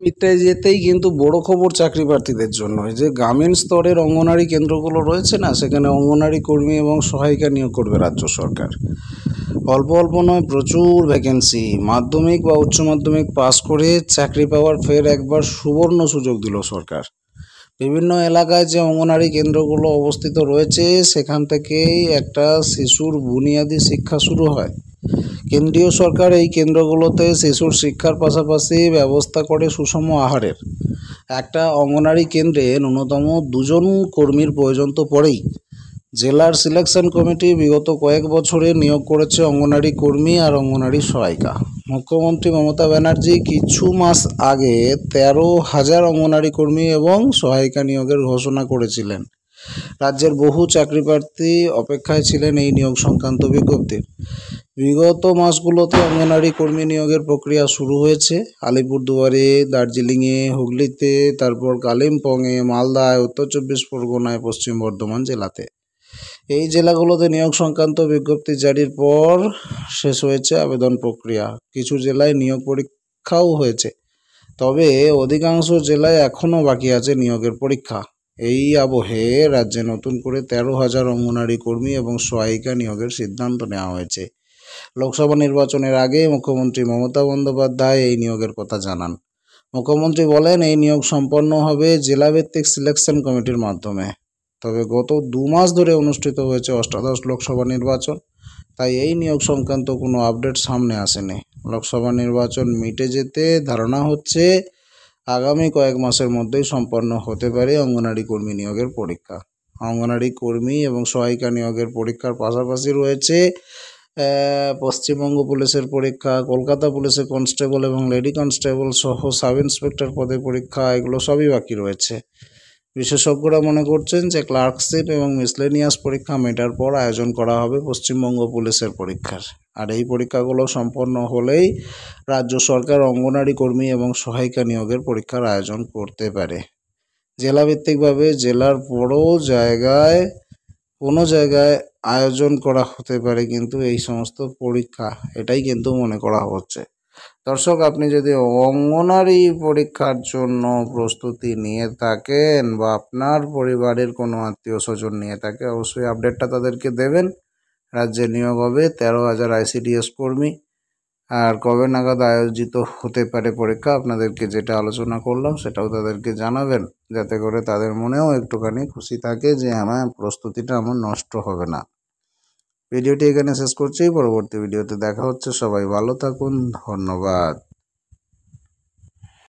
এটাই যেতেই কিন্তু বড় খবর চাকরি প্রার্থীদের জন্য, যে গ্রামীণ স্তরের অঙ্গনারী কেন্দ্রগুলো রয়েছে না, সেখানে অঙ্গনারী কর্মী এবং সহায়িকা নিয়োগ করবে রাজ্য সরকার। অল্প অল্প নয়, প্রচুর ভ্যাকেন্সি। মাধ্যমিক বা উচ্চ মাধ্যমিক পাস করে চাকরি পাওয়ার ফের একবার সুবর্ণ সুযোগ দিল সরকার। বিভিন্ন এলাকায় যে অঙ্গনারী কেন্দ্রগুলো অবস্থিত রয়েছে, সেখান থেকেই একটা শিশুর বুনিয়াদী শিক্ষা শুরু হয়। কেন্দ্রীয় সরকার এই কেন্দ্রগুলোতে শিশুর শিক্ষার পাশাপাশি ব্যবস্থা করে সুষম আহারের। একটা অঙ্গনারী কেন্দ্রে ন্যূনতম 2জন কর্মীর প্রয়োজন তো পড়েই। জেলার সিলেকশন কমিটি বিগত কয়েক বছরে নিয়োগ করেছে অঙ্গনারী কর্মী আর অঙ্গনারী সহায়িকা। মুখ্যমন্ত্রী মমতা ব্যানার্জি কিছু মাস আগে 13,000 অঙ্গনারী কর্মী এবং সহায়িকা নিয়োগের ঘোষণা করেছিলেন। রাজ্যের বহু চাকরি প্রার্থী অপেক্ষায় ছিলেন এই নিয়োগ সংক্রান্ত বিজ্ঞপ্তির। বিগত মাসগুলোতে অঙ্গনারী কর্মী নিয়োগের প্রক্রিয়া শুরু হয়েছে আলিপুরদুয়ারে, দার্জিলিংয়ে, হুগলিতে, তারপর কালিম্পংয়ে, মালদায়, উত্তর 24 পরগনায়, পশ্চিম বর্ধমান জেলাতে। এই জেলাগুলোতে নিয়োগ সংক্রান্ত বিজ্ঞপ্তি জারির পর শেষ হয়েছে আবেদন প্রক্রিয়া। কিছু জেলায় নিয়োগ পরীক্ষাও হয়েছে, তবে অধিকাংশ জেলায় এখনও বাকি আছে নিয়োগের পরীক্ষা। এই আবহে রাজ্যে নতুন করে 13,000 অঙ্গনারী কর্মী এবং সহায়িকা নিয়োগের সিদ্ধান্ত নেওয়া হয়েছে। লোকসভা নির্বাচনের আগে মুখ্যমন্ত্রী মমতা বন্দ্যোপাধ্যায় এই নিয়োগের কথা জানান। মুখ্যমন্ত্রী বলেন, এই নিয়োগ সম্পন্ন হবে জেলাভিত্তিক সিলেকশন কমিটির মাধ্যমে। তবে গত 2 মাস ধরে অনুষ্ঠিত হয়েছে অষ্টাদশ লোকসভা নির্বাচন, তাই এই নিয়োগ সংক্রান্ত কোনো আপডেট সামনে আসেনি। লোকসভা নির্বাচন মিটে যেতে ধারণা হচ্ছে আগামী কয়েক মাসের মধ্যেই সম্পন্ন হতে পারে অঙ্গনারী কর্মী নিয়োগের পরীক্ষা। অঙ্গনারী কর্মী এবং সহায়িকা নিয়োগের পরীক্ষার পাশাপাশি রয়েছে পশ্চিমবঙ্গ পুলিশের পরীক্ষা, কলকাতা পুলিশের কনস্টেবল এবং লেডি কনস্টেবল সহ সাব ইন্সপেক্টর পদে পরীক্ষা, এগুলো সবই বাকি রয়েছে। বিশেষজ্ঞরা মনে করছেন যে ক্লার্কশিপ এবং মিসলেনিয়াস পরীক্ষা মেটার পর আয়োজন করা হবে পশ্চিমবঙ্গ পুলিশের পরীক্ষার। আর এই পরীক্ষাগুলো সম্পন্ন হলেই রাজ্য সরকার অঙ্গনারী কর্মী এবং সহায়িকা নিয়োগের পরীক্ষার আয়োজন করতে পারে। জেলাভিত্তিকভাবে জেলার কোনো জায়গায় আয়োজন করা হতে পারে কিন্তু এই সমস্ত পরীক্ষা, এটাই কিন্তু মনে করা হচ্ছে। দর্শক, আপনি যদি অঙ্গনারী পরীক্ষার জন্য প্রস্তুতি নিয়ে থাকেন বা আপনার পরিবারের কোনো আত্মীয় স্বজন নিয়ে থাকে, অবশ্যই আপডেটটা তাদেরকে দেবেন। রাজ্যে নিয়োগ হবে 13,000 ICDS কর্মী। আর কবে নাগাদ আয়োজিত হতে পারে পরীক্ষা, আপনাদেরকে যেটা আলোচনা করলাম সেটাও তাদেরকে জানাবেন, যাতে করে তাদের মনেও একটুখানি খুশি থাকে যে আমার প্রস্তুতিটা আমার নষ্ট হবে না। ভিডিওটি এখানে শেষ করছি, পরবর্তী ভিডিওতে দেখা হচ্ছে। সবাই ভালো থাকুন, ধন্যবাদ।